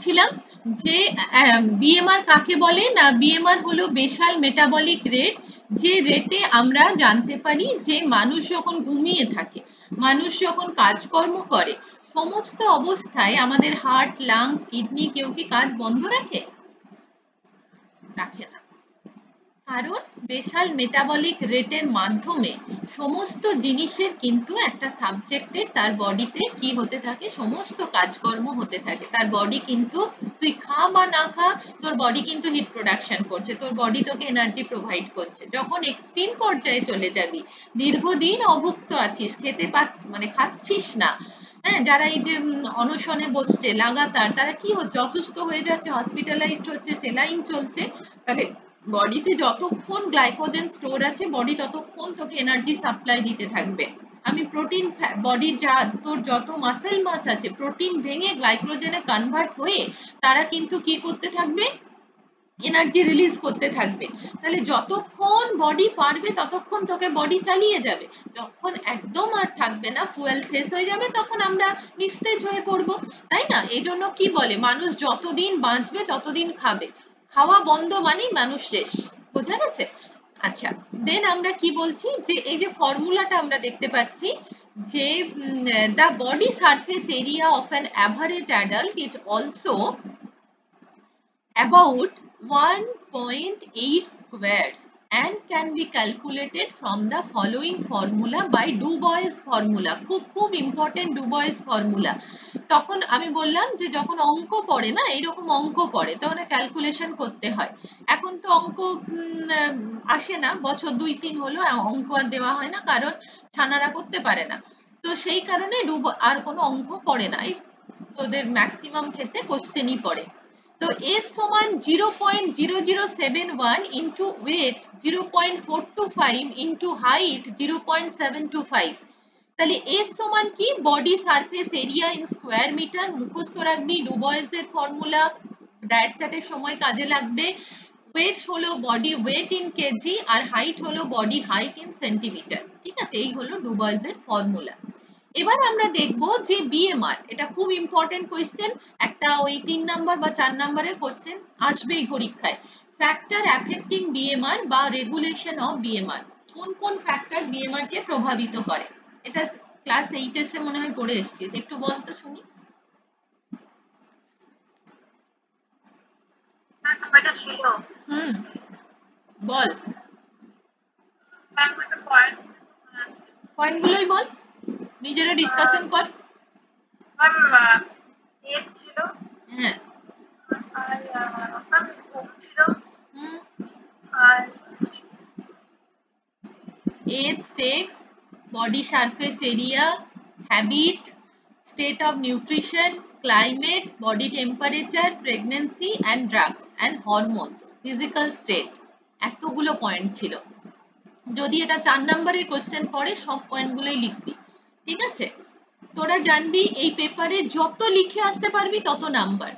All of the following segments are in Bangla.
বলছিলাম যে বিএমআর কাকে বলে না, বিএমআর হলো বেসাল মেটাবলিক রেট, যে রেটে আমরা জানতে পারি যে মানুষ যখন ঘুমিয়ে থাকে, মানুষ যখন কাজকর্ম করে, সমস্ত অবস্থায় আমাদের হার্ট, লাংস, কিডনি কেউ কি কাজ বন্ধ রাখে? রাখে না। কারণ বেসাল মেটাবলিক রেটের মাধ্যমে সমস্ত জিনিসের কিন্তু একটা সাবজেক্টের তার বডিতে কি হতে থাকে, সমস্ত কাজকর্ম হতে থাকে। তার বডি কিন্তু, তুই খা বা না খা, তোর বডি কিন্তু হিট প্রোডাকশন করছে, তোর বডি তোকে এনার্জি প্রোভাইড করছে। যখন এক্সট্রিম পর্যায়ে চলে যাবি, দীর্ঘদিন অভুক্ত আছিস, খেতে মানে খাচ্ছিস না, হ্যাঁ, যারা এই যে অনশনে বসছে লাগাতার, তারা কি হচ্ছে, অসুস্থ হয়ে যাচ্ছে, হসপিটালাইজড হচ্ছে, সেলাইন চলছে। তাহলে বডিতে যতক্ষণ গ্লাইকোজেন স্টোর আছে, বডি ততক্ষণ তোকে এনার্জি সাপ্লাই দিতে থাকবে। আমি প্রোটিন, বডির যা তোর যত মাসেল মাস আছে, প্রোটিন ভেঙে গ্লাইকোজেনে কনভার্ট হয়ে তারা কিন্তু কি করতে থাকবে, এনার্জি রিলিজ করতে থাকবে। তাহলে যতক্ষণ বডি পারবে ততক্ষণ তোকে বডি চালিয়ে যাবে। যখন একদম আর থাকবে না, ফুয়েল শেষ হয়ে যাবে, তখন আমরা নিস্তেজ হয়ে পড়বো, তাই না? এই জন্য কি বলে, মানুষ যতদিন বাঁচবে ততদিন খাবে, খাওয়া বন্ধ মানেই মানুষ শেষ। বোঝা গেছে? আচ্ছা, দেন আমরা কি বলছি, যে এই যে ফর্মুলাটা আমরা দেখতে পাচ্ছি, যে the body surface area of an average adult is also about 1.8 squares and can be calculated from the following formula by Du Bois formula. খুব ইম্পর্টেন্ট Du Bois formula। তখন আমি বললাম যে যখন অঙ্ক পড়ে না, এইরকম অঙ্ক পড়ে, তখন ক্যালকুলেশন করতে হয়। এখন তো অঙ্ক আসে না, বছর 2-3 হলো অঙ্ক আর দেওয়া হয় না, কারণ ছানারা করতে পারে না। তো সেই কারণে আর কোনো অঙ্ক পড়ে না, তোদের ম্যাক্সিমাম ক্ষেত্রে কোশ্চেনই পড়ে। তো S সমান 0.0071 ইন্টু ওয়েট 0.425 ইন্টু হাইট 0.725। তাহলে S সমান কি, body surface area in square metre. মুখস্থ রাখবি ডু বয়েসের ফর্মুলা, ডায়েট চার্টের সময় কাজে লাগবে। ওয়েট হলো বডি ওয়েট ইন কেজি, আর হাইট হলো বডি হাইট ইন সেন্টিমিটার। ঠিক আছে, এই হলো ডু বয়েসের ফর্মুলা। এবার আমরা দেখব যে বিএমআর, এটা খুব ইম্পর্টেন্ট কোয়েশ্চেন, একটা ওই 3 নাম্বার বা 4 নাম্বারের কোয়েশ্চেন আসবেই পরীক্ষায়। ফ্যাক্টর অ্যাফেক্টিং বিএমআর বা রেগুলেশন অফ বিএমআর, কোন কোন ফ্যাক্টর বিএমআর কে প্রভাবিত করে? এটা ক্লাস এইচএস এ মনে হয় পড়ে এসেছিস, একটু বল তো শুনি। বল, পয়েন্টগুলোই বল, নিজেরা ডিসকাশন কর। হ্যাঁ, age, sex, body surface area, habit, state of nutrition, climate, body temperature, pregnancy and drugs and hormones, physical state, এতগুলো পয়েন্ট ছিল। যদি এটা 4 নম্বরের কোশ্চেন পড়ে, সব পয়েন্টগুলোই লিখবি, ঠিক আছে? তোরা জানবি এই পেপারে যত লিখে আসতে পারবি তত নাম্বার,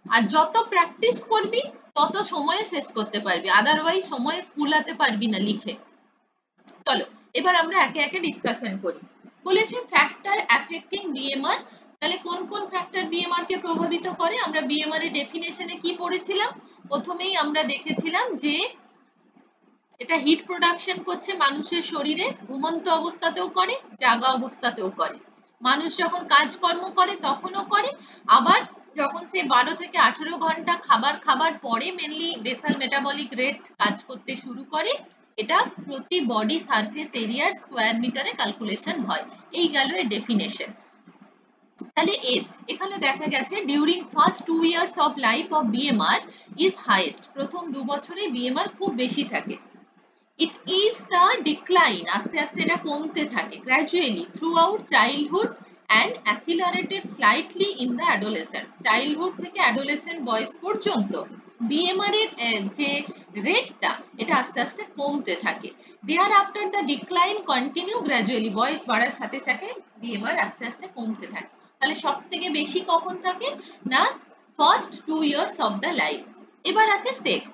আর যত প্র্যাকটিস করবি তত সময়ে শেষ করতে পারবি, আদারওয়াইজ সময় কুলাতে পারবি না লিখে। চলো এবার আমরা একে একে ডিসকাশন করি। বলেছে ফ্যাক্টর অ্যাফেক্টিং বিএমআর, তাহলে কোন কোন ফ্যাক্টর বিএমআর কে প্রভাবিত করে? আমরা বিএমআর এর ডেফিনেশনে কি পড়েছিলাম? প্রথমেই আমরা দেখেছিলাম যে এটা হিট প্রোডাকশন করছে মানুষের শরীরে, ঘুমন্ত অবস্থাতেও করে, জাগা অবস্থাতেও করে। মানুষ যখন কাজকর্ম করে তখনও করে, আবার যখন সে 12 থেকে 18 ঘন্টা খাবার পরে মেনলি বেসাল মেটাবলিক রেট কাজ করতে শুরু করে। এটা প্রতি বডি সারফেস এরিয়ার স্কোয়ার মিটারে ক্যালকুলেশন হয়। এই গেল এর ডেফিনেশন। তাহলে এজ, এখানে দেখা গেছে during first 2 years of life of BMR is highest, প্রথম 2 বছরে বিএমআর খুব বেশি থাকে। It is the decline, আস্তে আস্তে এটা কমতে থাকে, gradually throughout childhood and accelerated slightly in the adolescence। Childhood থেকে অ্যাডোলেসেন্ট বয়স পর্যন্ত বিএমআর এর যে রেটটা, এটা আস্তে আস্তে কমতে থাকে। Thereafter the decline continue gradually, বয়স বাড়ার সাথে সাথে বিএমআর আস্তে আস্তে কমতে থাকে। তাহলে সব থেকে বেশি কখন থাকে না, first 2 years of the life. এবার আছে sex.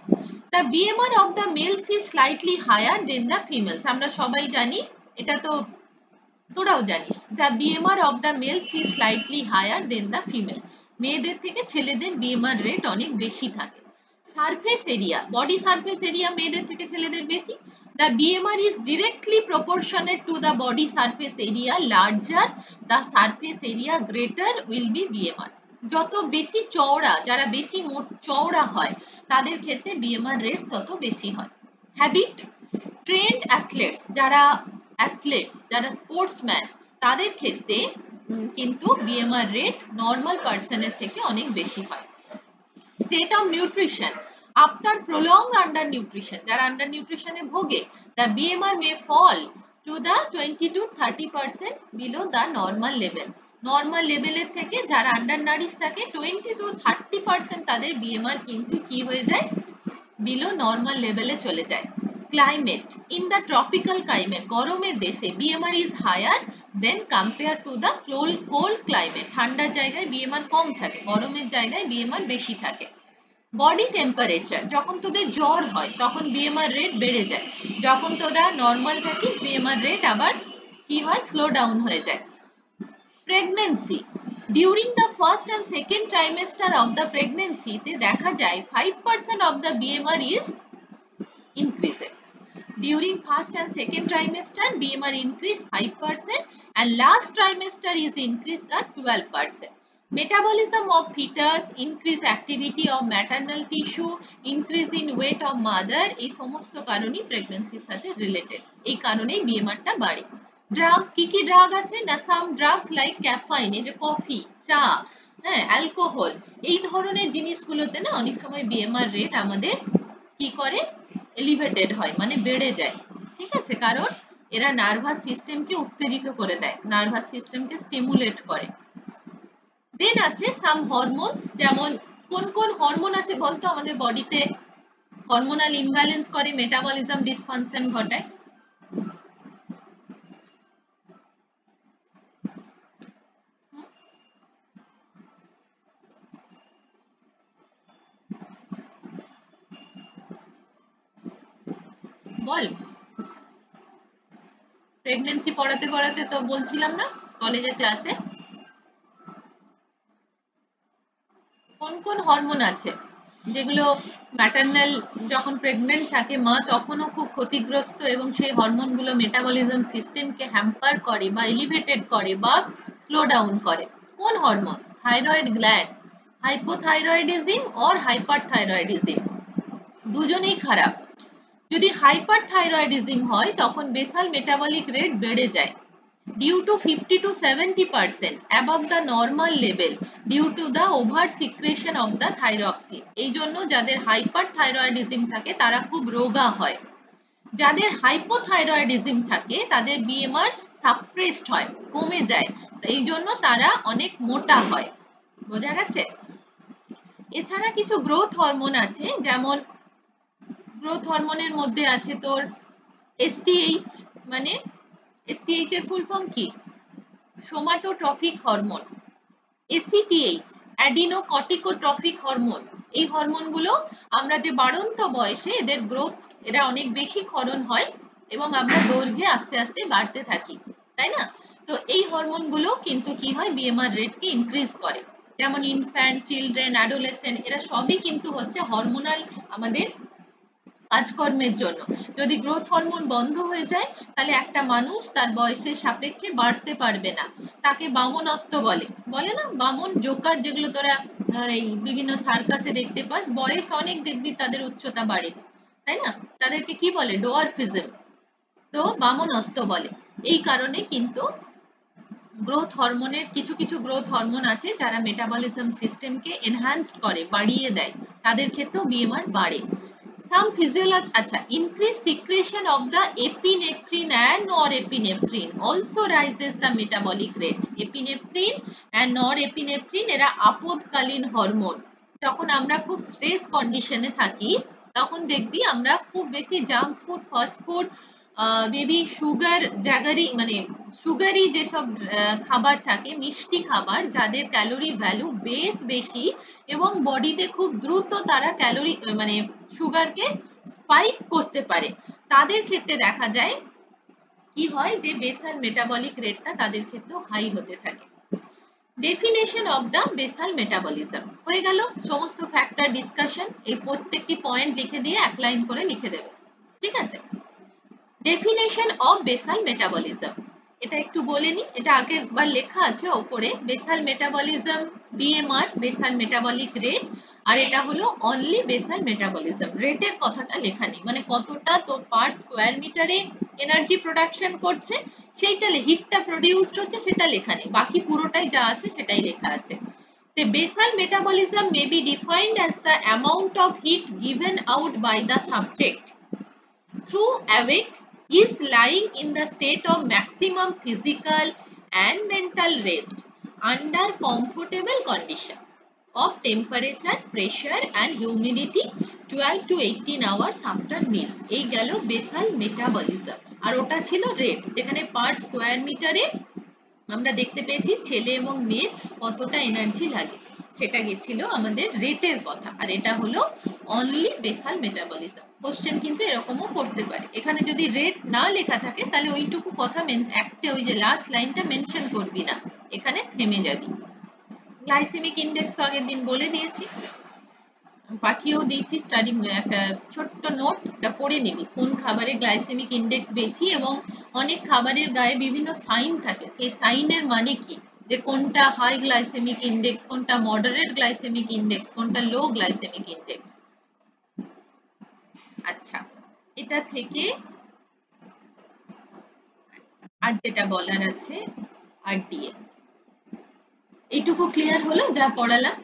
The BMR of the males is slightly higher than the females, আমরা সবাই জানি, এটা তো তোরাও জানিস। The BMR of the males is slightly higher than the female। মেয়েদের থেকে ছেলেদের বিএমআর রেট অনেক বেশি থাকে। Surface area, body surface area মেয়েদের থেকে ছেলেদের বেশি। The BMR is directly proportionate to the body surface area. Larger the surface area, greater will be BMR. যত বেশি চওড়া, যারা বেশি চওড়া হয় তাদের ক্ষেত্রে বিএমআর রেট তত বেশি হয়। হ্যাবিট, ট্রেন্ড অ্যাথলেটস, যারা স্পোর্টসম্যান তাদের ক্ষেত্রে কিন্তু বিএমআর রেট নর্মাল পার্সনের থেকে অনেক বেশি হয়। State of nutrition, after prolonged under nutrition, যারা আন্ডার নিউট্রিশনে ভোগে, the BMR may fall to the 20 to 30% below the normal level. Normal লেভেলের থেকে যারা আন্ডার নারিশ থাকে 20 to 30% তাদের বিএমআর কিন্তু কি হয়ে যায়, বিলো নর্মাল লেভেলে চলে যায়। Climate, in the tropical climate, গরমের দেশে BMR is higher than compare to the cold climate. ঠান্ডার জায়গায় বিএমআর কম থাকে, গরমের জায়গায় বিএমআর বেশি থাকে। বডি টেম্পারেচার, যখন তোদের জ্বর হয় তখন বিএমআর রেট বেড়ে যায়, যখন তোরা নর্মাল থাকিস বিএমআর রেট আবার কি হয়, স্লো ডাউন হয়ে যায়। Pregnancy, during the first and second trimester of the প্রেগন্যান্সিতে দেখা যায় 5% of the BMR is increases. During first and second trimester, BMR increase 5% and last trimester is increased at 12%. Metabolism of fetus, increase activity of maternal tissue, increase in weight of mother, এই সমস্ত কারণই প্রেগন্যান্সির সাথে রিলেটেড, এই কারণেই বিএমআরটা বাড়ে। ড্রাগ, কি কি ড্রাগ আছে না, সাম ড্রাগস লাইক ক্যাফাইন, এই যে কফি, চা, হ্যাঁ, অ্যালকোহল, এই ধরনের জিনিসগুলোতে না অনেক সময় বিএমআর রেট আমাদের কি করে, এলিভেটেড হয়, মানে বেড়ে যায়। ঠিক আছে, কারণ এরা নার্ভাস সিস্টেমকে উত্তেজিত করে দেয়, নার্ভাস সিস্টেমকে স্টিমুলেট করে। দেন আছে সাম হরমোনস, যেমন কোন কোন হরমোন আছে বলতো আমাদের বডিতে হরমোনাল ইমব্যালেন্স করে, মেটাবলিজম ডিসফাংশন ঘটায়। বল, প্রেগন্যান্সি পড়াতে পড়াতে তো বলছিলাম না কলেজে ক্লাসে, কোন কোন হরমোন আছে যেগুলো ম্যাটারনাল, যখন প্রেগনেন্ট থাকে মা তখনও খুব ক্ষতিগ্রস্ত এবং সেই হরমোনগুলো মেটাবলিজম সিস্টেমকে হ্যাম্পার করে বা এলিভেটেড করে বা স্লো ডাউন করে। কোন hormone? Thyroid gland, hypothyroidism or hyperthyroidism, দুজনেই খারাপ। যদি হাইপারথাইরয়েডিজম হয় তখন বেসাল মেটাবলিক রেট বেড়ে যায় due to 50 to 70% above the normal level due to the over secretion of the thyroxine। এই জন্য যাদের হাইপারথাইরয়েডিজম থাকে তারা খুব রোগা হয়, যাদের হাইপোথাইরয়েডিজম থাকে তাদের বিএমআর সাপ্রেসড হয়, কমে যায়, এই জন্য তারা অনেক মোটা হয়। বোঝা গেছে? এছাড়া কিছু গ্রোথ হরমোন আছে, যেমন গ্রোথ হরমোনের মধ্যে আছে তোর এসটিএইচ, মানে এসটিএইচ এর ফুল ফর্ম কি, somatotrophic hormone. ACTH, adrenocorticotrophic hormone. এই হরমোনগুলো আমরা যে বাড়ন্ত বয়সে এদের গ্রোথ, এরা অনেক বেশি ক্ষরণ হয় এবং আমরা দৈর্ঘ্যে আস্তে আস্তে বাড়তে থাকি, তাই না? তো এই হরমোনগুলো কিন্তু কি হয়, বিএমআর রেটকে ইনক্রিজ করে। যেমন ইনফ্যান্ট, চিলড্রেন, অ্যাডোলেসেন্ট, এরা সবই কিন্তু হচ্ছে হরমোনাল আমাদের কাজকর্মের জন্য। যদি গ্রোথ হরমোন বন্ধ হয়ে যায় তাহলে একটা মানুষ তার বয়সের সাপেক্ষে বাড়তে পারবে না, তাকে বামনত্ব বলে, বলে না বামন, জোকার, যেগুলো তোরা বিভিন্ন সার্কাসে দেখতে পাস, বয়স অনেক দেখবি তাদের উচ্চতা বাড়ে, তাই না? তাদেরকে কি বলে, ডোয়ারফিজম, তো বামনত্ব বলে। এই কারণে কিন্তু গ্রোথ হরমোনের কিছু কিছু গ্রোথ হরমোন আছে যারা মেটাবলিজম সিস্টেমকে এনহ্যান্সড করে, বাড়িয়ে দেয়, তাদের ক্ষেত্রেও বিএমআর বাড়ে। Some physiology, acha, increased secretion of the epinephrine and norepinephrine also raises the metabolic rate. Epinephrine and norepinephrine এরা আপদকালীন হরমোন। যখন আমরা খুব স্ট্রেস কন্ডিশনে থাকি তখন দেখবি আমরা খুব বেশি junk food, fast food, baby sugar jaggery, মানে সুগারি যেসব খাবার থাকে, মিষ্টি খাবার, যাদের ক্যালোরি ভ্যালু বেশ বেশি এবং বডিতে খুব দ্রুত তারা ক্যালোরি মানে সুগারকে স্পাইক করতে পারে, তাদের ক্ষেত্রে দেখা যায় কি হয় যে বেসাল মেটাবলিক রেটটা তাদের ক্ষেত্রেও হাই হতে থাকে। Definition of the basal metabolism হয়ে গেল। সমস্ত ফ্যাক্টর ডিসকাশন, এই প্রত্যেকটি পয়েন্ট লিখে দিয়ে এক লাইন করে লিখে দেবে, ঠিক আছে। ডেফিনেশন অফ বেসাল মেটাবলিজম, এটা একটু বলে নি, এটা আগের বার লেখা আছে ওপরে। Basal metabolism BMR, basal metabolic rate, আর এটা হলো অনলি বেসাল মেটাবলিজম। রেটের কথাটা লেখা নেই, মানে কতটা তোর পার স্কোয়ার মিটারে এনার্জি প্রোডাকশন করছে সেইটা, হিটটা প্রডিউসড হচ্ছে সেটা লেখা নেই, বাকি পুরোটাই যা আছে সেটাই লেখা আছে। The basal metabolism may be defined as the amount of heat given out by the subject through awake is lying in the state of maximum physical and mental rest under comfortable condition of temperature, pressure and humidity 12 to 18 hours after meal. এই গেল বেসাল মেটাবলিজম। আর ওটা ছিল রেট, যেখানে পার স্কোয়ার মিটারে আমরা দেখতে পেয়েছি ছেলে এবং মেয়ের কতটা এনার্জি লাগে, সেটা গেছিল আমাদের রেটের কথা। আর এটা হলো অনলি বেসাল মেটাবলিজম। কোশ্চেন কিন্তু এরকমও করতে পারে, এখানে যদি রেট না লেখা থাকে তাহলে ওইটুকু কথা একটা, ওই যে লাস্ট লাইনটা মেনশন করবি না, এখানে থেমে যাবি। গ্লাইসেমিক ইন্ডেক্স তো আগের দিন বলে দিয়েছি, পাঠিয়েও দিয়েছি স্টাডি, একটা ছোট্ট নোট, এটা পড়ে নিবি কোন খাবারে গ্লাইসেমিক ইন্ডেক্স বেশি, এবং অনেক খাবারের গায়ে বিভিন্ন সাইন থাকে, সেই সাইনের মানে কি, যে কোনটা হাই গ্লাইসেমিক ইন্ডেক্স, কোনটা মডারেট গ্লাইসেমিক ইন্ডেক্স, কোনটা লো গ্লাইসেমিক ইন্ডেক্স। আচ্ছা, এটা থেকে আর যেটা বলার আছে আরডিএ, এইটুকু ক্লিয়ার হলো যা পড়ালাম?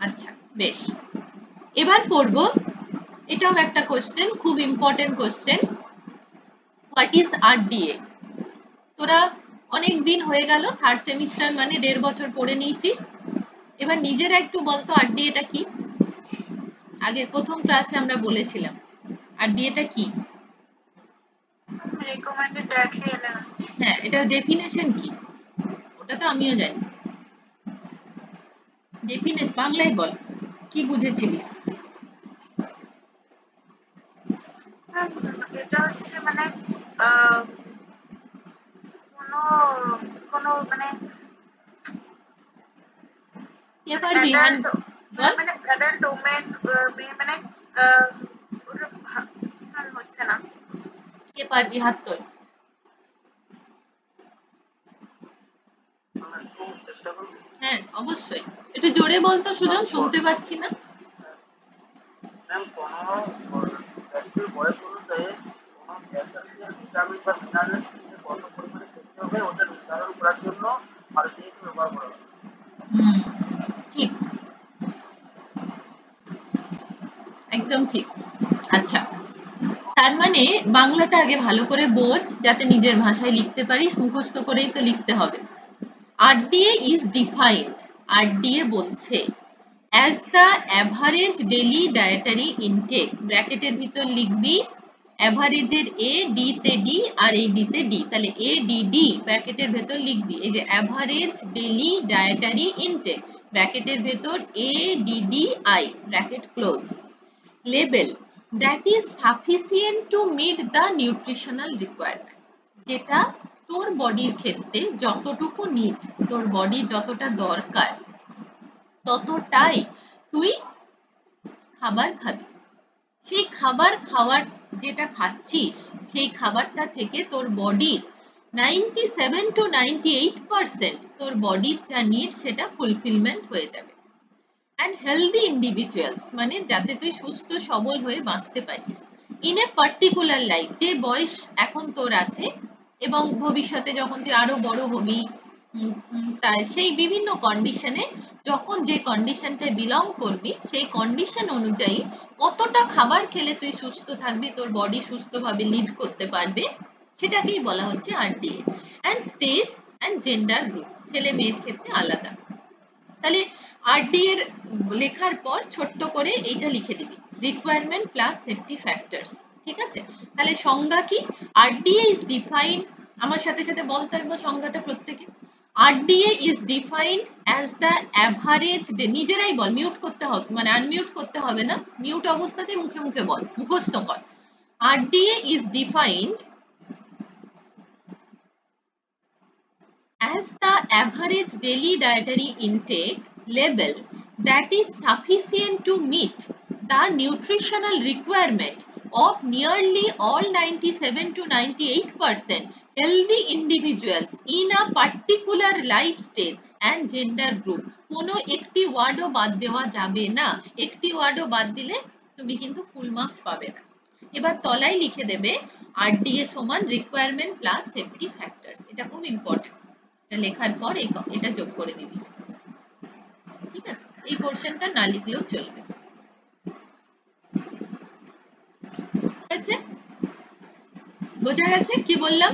আচ্ছা বেশ, এবার পড়ব, এটাও একটা কোশ্চেন, খুব important question. What is RDA? তোরা অনেক দিন হয়ে গেল, থার্ড সেমিস্টার মানে 1.5 বছর পড়ে নিয়েছিস, এবার নিজেরা একটু বলতো আরডিএটা কি। আগে প্রথম ক্লাসে আমরা বলেছিলাম আরডিএটা কি। হ্যাঁ, এটা ডেফিনেশন কি, ওটা তো আমিও জানি। ডেফিনেশন বাংলায় বল, কি বুঝেছিলিস? এটা হচ্ছে মানে কোনো মানে এবার বিহান বল, মানে অ্যাডাল্ট ওমেন মানে হচ্ছে না, কে পারবি হাত তোল। হ্যাঁ অবশ্যই, একটু জোরে বলতো সুজন, শুনতে পাচ্ছি না। ঠিক, একদম ঠিক। আচ্ছা, তার মানে বাংলাটা আগে ভালো করে বোঝ, যাতে নিজের ভাষায় লিখতে পারিস, মুখস্থ করেই তো লিখতে হবে। RDA is defined, RDA বলছে as the average daily dietary intake, ব্র্যাকেটের ভিতর লিখবি অ্যাভারেজের এ, ডি তে ডি আর এই ডি তে ডি, তাহলে এ ডি ডি ব্র্যাকেটের ভেতর লিখবি, এই যে অ্যাভারেজ ডেইলি ডায়েটারি ইনটেক ব্র্যাকেটের ভেতর A D D I bracket close, level that is sufficient to meet the nutritional requirement, যেটা তোর বডির ক্ষেত্রে যতটুকু নিড, তোর বডি যতটা দরকার ততটাই তুই খাবার খাবি। সেই খাবার খাওয়ার যেটা খাচ্ছিস সেই খাবারটা থেকে তোর বডির 97 to 98% তোর বডির যা নিড সেটা ফুলফিলমেন্ট হয়ে যাবে। অ্যান্ড হেলদি ইন্ডিভিজুয়ালস মানে যাতে তুই সুস্থ সবল হয়ে বাঁচতে পারিস ইন এ পার্টিকুলার লাইফ, যে বয়স এখন তোর আছে এবং ভবিষ্যতে যখন তুই আরো বড় হবি, সেই বিভিন্ন কন্ডিশনে, যখন যে কন্ডিশনটায় বিলং করবি সেই কন্ডিশন অনুযায়ী কতটা খাবার খেলে তুই সুস্থ থাকবি, তোর বডি সুস্থভাবে লিড করতে পারবে, সেটাকেই বলা হচ্ছে RDA. And stage and gender group, ছেলে মেয়ের ক্ষেত্রে আলাদা। তাহলে আরডি এর লেখার পর ছোট্ট করে এইটা লিখে দিবি, রিকোয়ারমেন্ট প্লাস সেফটি ফ্যাক্টরস, ঠিক আছে। তাহলে সংজ্ঞা কি, আরডিএ ইজ ডিফাইন্ড, আমার সাথে সাথে বলতে একবার সংজ্ঞাটা প্রত্যেকে। RDA is defined as the average নিজেরাই বল, মিউট করতে হবে মানে আনমিউট করতে হবে না, মিউট অবস্থাতেই মুখে মুখে বল, মুখস্থ কর। RDA is defined as the average daily dietary intake level that is sufficient to meet the nutritional requirement of nearly all 97 to 98% healthy individuals in a particular life stage and gender group। কোনো একটি ওয়ার্ডও বাদ দেওয়া যাবে না, একটি ওয়ার্ডও বাদ দিলে তুমি কিন্তু ফুল মার্কস পাবে না। এবার তলায় লিখে দেবে RDA সমান রিকোয়ারমেন্ট প্লাস সেফটি ফ্যাক্টরস, এটা খুব ইম্পর্টেন্ট। এটা লেখার পর এটা যোগ করে দিবি, ঠিক আছে? এই পোরশনটা না লিখলেও চলবে, ঠিক আছে? বোঝা গেছে কি বললাম?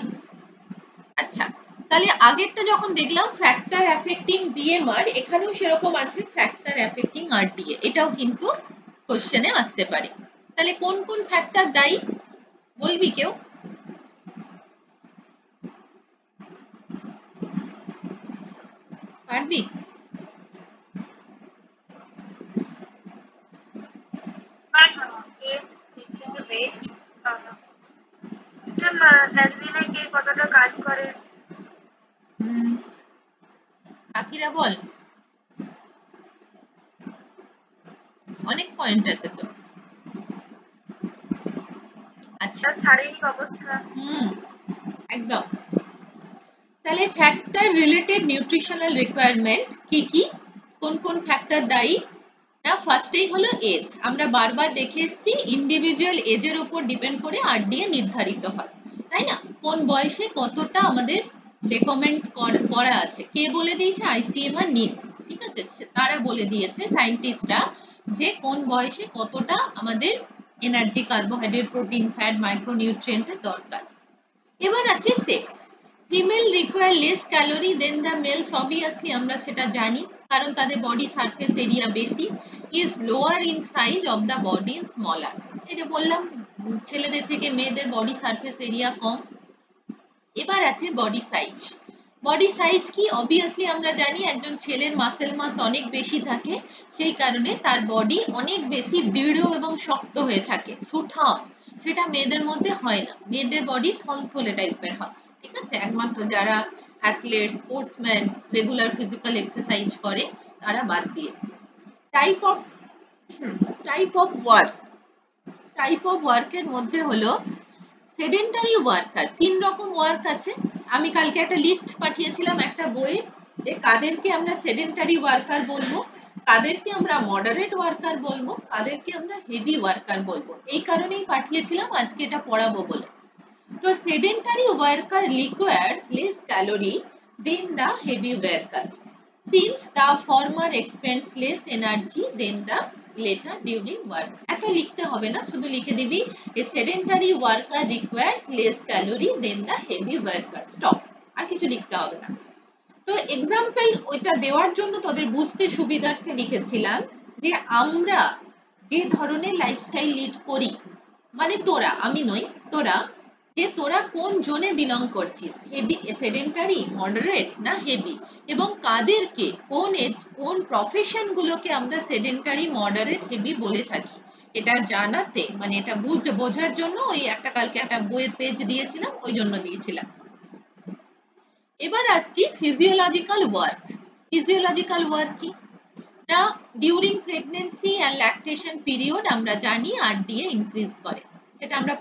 আচ্ছা, তাহলে আগেরটা যখন দেখলাম ফ্যাক্টর অ্যাফেক্টিং BMR, এখানেও সেরকম আছে ফ্যাক্টর অ্যাফেক্টিং RDA, এটাও কিন্তু কোশ্চেনে আসতে পারে। তাহলে কোন কোন ফ্যাক্টর দায়ী বলবি কেউ? পারবি? কতটা কাজ করে বাকিরা বল, অনেক পয়েন্ট আছে তো। আচ্ছা, শারীরিক অবস্থা, একদম। তাহলে ফ্যাক্টর রিলেটেড নিউট্রিশনাল রিকোয়ারমেন্ট কি কি, কোন কোন ফ্যাক্টর দায়ী? না, ফার্স্টেই হলো এজ। আমরা বারবার দেখে এসেছি ইন্ডিভিজুয়াল এজের উপর ডিপেন্ড করে RDA নির্ধারিত হয়, তাই না? কোন বয়সে কতটা আমাদের রেকমেন্ড করা আছে, কে বলে দিয়েছে? ICM আর NIM, ঠিক আছে? তারা বলে দিয়েছে সায়েন্টিস্টরা যে কোন বয়সে কতটা আমাদের এনার্জি, কার্বোহাইড্রেট, প্রোটিন, ফ্যাট, মাইক্রোনিউট্রিয়েন্টের দরকার। এবার আছে sex. Female require less calorie than the males, obviously আমরা সেটা জানি, কারণ তাদের বডি সারফেস এরিয়া বেশি, is lower in size of the body in smaller. এই যে বললাম ছেলেদের থেকে মেয়েদের বডি সারফেস এরিয়া কম। এবার আছে বডি সাইজ। বডি সাইজ কি? অবভিয়াসলি আমরা জানি একজন ছেলের মাসেল মাস অনেক বেশি থাকে, সেই কারণে তার বডি অনেক বেশি দৃঢ় এবং শক্ত হয়ে থাকে, সুঠাম। সেটা মেয়েদের মধ্যে হয় না, মেয়েদের বডি থলথলে টাইপের হয়, ঠিক আছে? একমাত্র যারা athlete, sportsman, regular physical exercise করে তারা বাদ দিয়ে। Type of work, type of ওয়ার্কের মধ্যে হলো সেডেন্টারি ওয়ার্কার। 3 রকম ওয়ার্ক আছে, আমি কালকে একটা লিস্ট পাঠিয়েছিলাম একটা বইয়ে, যে কাদেরকে আমরা সেডেন্টারি ওয়ার্কার বলবো, কাদেরকে আমরা মডারেট ওয়ার্কার বলবো, কাদেরকে আমরা হেভি ওয়ার্কার বলবো। এই কারণেই পাঠিয়েছিলাম আজকে এটা পড়াবো বলে। তো sedentary worker requires less calorie than the heavy worker since the former expends less energy than the later during work। এত লিখতে হবে না, শুধু লিখে দিবি a sedentary worker requires less calorie than the heavy worker, stop, আর কিছু লিখতে হবে না। তো এক্সাম্পল ওইটা দেওয়ার জন্য তোদের বুঝতে সুবিধার্থে লিখেছিলাম যে আমরা যে ধরনের লাইফস্টাইল লিড করি, মানে তোরা, আমি নই, তোরা, যে তোরা কোন জোনে বিলং করছিস, হেভি, সেডেন্টারি, মডারেট না হেভি, এবং কাদেরকে কোন প্রফেশন গুলোকে আমরা সেডেন্টারি, মডারেট, হেভি বলে থাকি, এটা জানাতে, মানে এটা বোঝার জন্য ওই একটা কালকে একটা বইয়ের পেজ দিয়েছিলাম, ওই জন্য দিয়েছিলাম। এবার আসছি ফিজিওলজিক্যাল ওয়ার্ক। ফিজিওলজিক্যাল ওয়ার্ক কি? না, during pregnancy and lactation period আমরা জানি RDA ইনক্রিজ করে, সেটা আমরা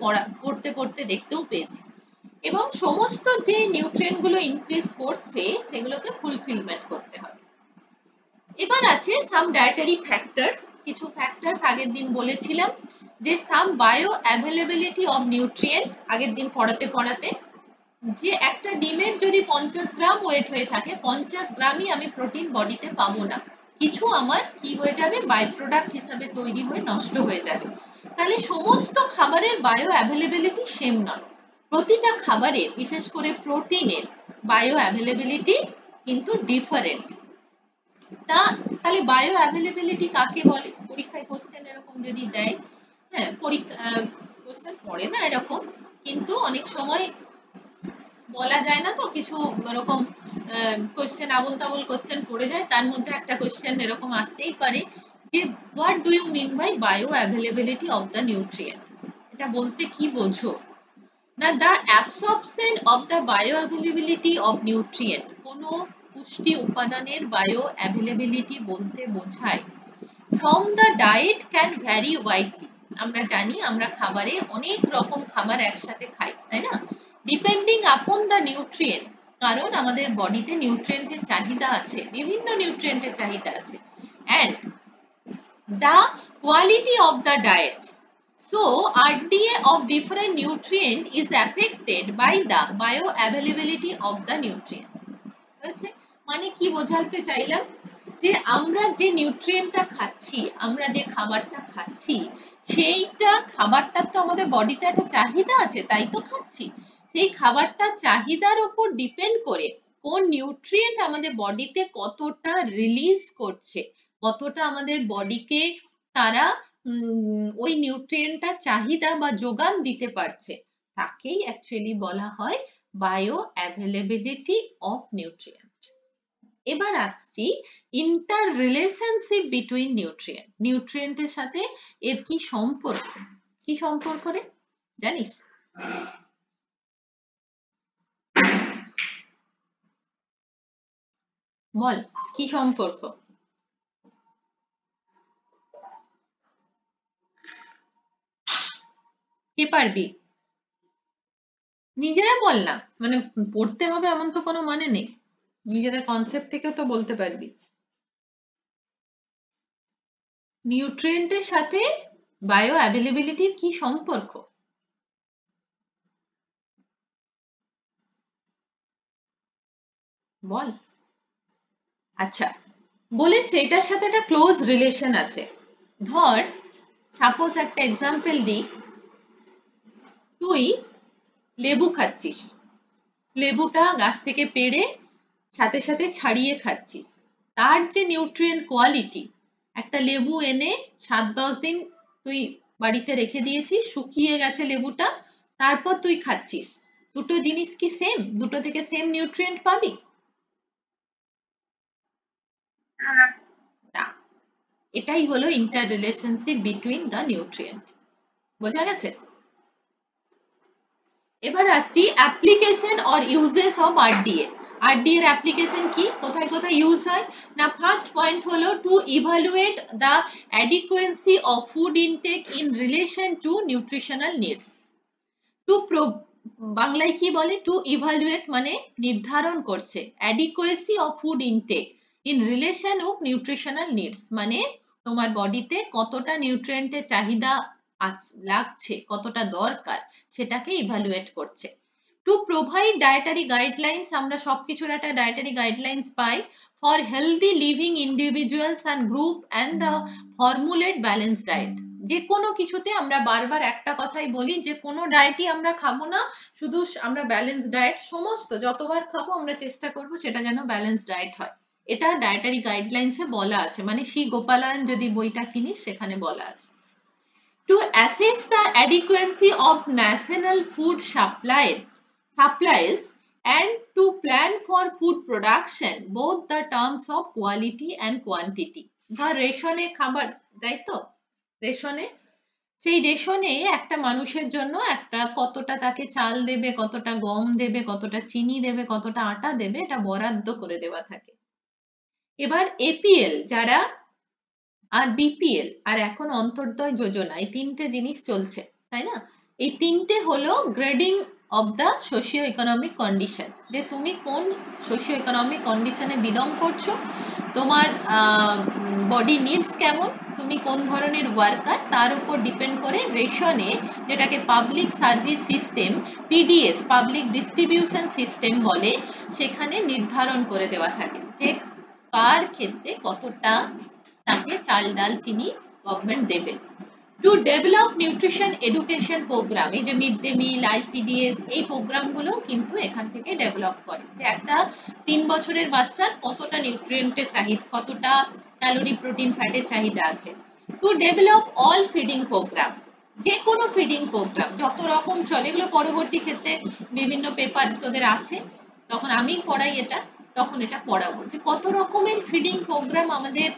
পড়তে পড়তে দেখতেও পেয়েছি, এবং সমস্ত যে নিউট্রিয়েন্ট গুলো ইনক্রিজ করছে সেগুলোকে ফুলফিলমেন্ট করতে হবে। এবার আছে সাম ডায়েটারি ফ্যাক্টরস, কিছু ফ্যাক্টরস আগের দিন বলেছিলাম যে সাম বায়ো অ্যাভেলেবিলিটি অফ নিউট্রিয়েন্ট, আগের দিন পড়াতে যে একটা ডিমের যদি 50 গ্রাম ওয়েট হয়ে থাকে, 50 গ্রামই আমি প্রোটিন বডিতে পাবো না, কিছু আমার কি হয়ে যাবে, বাই প্রোডাক্ট হিসাবে তৈরি হয়ে নষ্ট হয়ে যাবে। তাহলে সমস্ত খাবারের বায়ো অ্যাভেলেবিলিটি সেম নয়, প্রতিটা খাবারের, বিশেষ করে প্রোটিনের বায়ো অ্যাভেলেবিলিটি কিন্তু ডিফারেন্ট। তাহলে বায়ো অ্যাভেলেবিলিটি কাকে বলে? পরীক্ষায় কোশ্চেন এরকম যদি দেয়, হ্যাঁ পরীক্ষা কোশ্চেন পড়ে না এরকম, কিন্তু অনেক সময় বলা যায় না তো, কিছু এরকম কোশ্চেন আবল তাবল কোশ্চেন পড়ে যায়, তার মধ্যে একটা কোশ্চেন এরকম আসতেই পারে যে what do you mean by bio availability of the nutrient, এটা বলতে কি বোঝো না? The absorption of the bio availability of nutrient, কোনো পুষ্টি উপাদানের বায়ো অ্যাভেলেবিলিটি বলতে বোঝায় from the diet can vary widely, আমরা জানি আমরা খাবারে অনেক রকম খাবার একসাথে খাই, তাই না? ডিপেন্ডিং আপন দ্য নিউট্রিয়েন্ট, কারণ আমাদের বডিতে নিউট্রিয়েন্টের চাহিদা আছে, বিভিন্ন নিউট্রিয়েন্টের চাহিদা আছে, and the quality of the diet, so RDA of different nutrient is affected by the bioavailability of the nutrient. হয়েছে? মানে কি বোঝাতে চাইলাম যে আমরা যে নিউট্রিয়েন্টটা খাচ্ছি, আমরা যে খাবারটা খাচ্ছি, সেইটা খাবারটার তো আমাদের বডিতে একটা চাহিদা আছে, তাই তো খাচ্ছি। সেই খাবারটার চাহিদার উপর ডিপেন্ড করে কোন নিউট্রিয়েন্ট আমাদের বডিতে কতটা রিলিজ করছে, কতটা আমাদের বডিকে তারা ওই নিউট্রিয়েন্টটার চাহিদা বা যোগান দিতে পারছে, তাকেই অ্যাকচুয়ালি বলা হয় বায়ো অ্যাভেলেবিলিটি অফ নিউট্রিয়েন্ট। এবার আসছি ইন্টার রিলেশনশিপ বিটুইন নিউট্রিয়েন্ট, নিউট্রিয়েন্টের সাথে এর কি সম্পর্ক, কি সম্পর্ক রে জানিস? বল কি সম্পর্ক? কে পারবি? নিজেরা বল না, মানে পড়তে হবে এমন তো কোনো মানে নেই, নিজেদের কনসেপ্ট থেকেও তো বলতে পারবি। নিউট্রিয়েন্টের সাথে বায়ো অ্যাভেলেবিলিটির কি সম্পর্ক? বল। আচ্ছা, বলেছে এটার সাথে একটা ক্লোজ রিলেশন আছে। ধর সাপোজ একটা এক্সাম্পল দিই, তুই লেবু খাচ্ছিস, লেবুটা গাছ থেকে পেড়ে সাথে সাথে ছাড়িয়ে খাচ্ছিস, তার যে নিউট্রিয়েন্ট কোয়ালিটি, একটা লেবু এনে 7-10 দিন তুই বাড়িতে রেখে দিয়েছিস, শুকিয়ে গেছে লেবুটা, তারপর তুই খাচ্ছিস, দুটো জিনিস কি সেম? দুটো থেকে সেম নিউট্রিয়েন্ট পাবি না। এটাই হলো interrelationship between the nutrient. বোঝা গেছে? এবার আসছি application or uses of RDA. RDA এর অ্যাপ্লিকেশন কি, কোথায় কোথায় ইউজ হয় না? ফার্স্ট পয়েন্ট হলো to evaluate the adequacy of food intake in relation to nutritional needs. To বাংলায় কি বলে? টু ইভালুয়েট মানে নির্ধারণ করছে, adequacy of food intake in relation of nutritional needs মানে তোমার বডিতে কতটা নিউট্রিয়েন্টের চাহিদা লাগছে, কতটা দরকার, সেটাকে ইভালুয়েট করছে। টু প্রোভাইড ডায়েটারি গাইডলাইন্স, আমরা সবকিছুর একটা dietary guidelines pi for healthy living individuals and group and the formulate balance diet. যে কোনো কিছুতে আমরা বারবার একটা কথাই বলি যে কোনো ডায়েটই আমরা খাবো না শুধু আমরা ব্যালেন্স ডায়েট, সমস্ত যতবার খাবো আমরা চেষ্টা করব সেটা যেন ব্যালেন্স ডায়েট হয়, এটা ডায়েটারি গাইডলাইন্সে বলা আছে, মানে শ্রী গোপালায়ন যদি বইটা কিনিস সেখানে বলা আছে। To assess the adequacy of national food supplies and to plan for food production, both the terms of quality and quantity. ধর রেশনে খাবার, তাই তো? রেশনে, সেই রেশনে একটা মানুষের জন্য একটা কতটা তাকে চাল দেবে, কতটা গম দেবে, কতটা চিনি দেবে, কতটা আটা দেবে, এটা বরাদ্দ করে দেওয়া থাকে। এবার এপিএল যারা, আর বিপিএল, আর এখন অন্তর্দয় যোজনা, এই তিনটে জিনিস চলছে, তাই না? এই তিনটে হলো grading of the socio economic condition, যে তুমি কোন সোশিও ইকোনমিক কন্ডিশনে বিলং করছো, তোমার বডি নিডস কেমন, তুমি কোন ধরনের ওয়ার্কার, তার উপর ডিপেন্ড করে রেশনে, যেটাকে public service system PDS public distribution system বলে, সেখানে নির্ধারণ করে দেওয়া থাকে যে কার ক্ষেত্রে কতটা তাকে চাল ডাল চিনি গভর্নমেন্ট দেবে। To develop nutrition education programme, এই যে মিড ডে মিল, আইসিডিএস, এই প্রোগ্রামগুলো কিন্তু এখান থেকে ডেভেলপ করে যে একটা 3 বছরের বাচ্চার কতটা নিউট্রিয়েন্টের চাহিদা, কতটা ক্যালোরি প্রোটিন ফ্যাটের চাহিদা আছে। To develop all feeding programme, যে কোনো ফিডিং প্রোগ্রাম যত রকম চলে, এগুলো পরবর্তী ক্ষেত্রে বিভিন্ন পেপার তোদের আছে, তখন আমি পড়াই এটা, তখন এটা পড়াবো যে কত রকমের ফিডিং প্রোগ্রাম আমাদের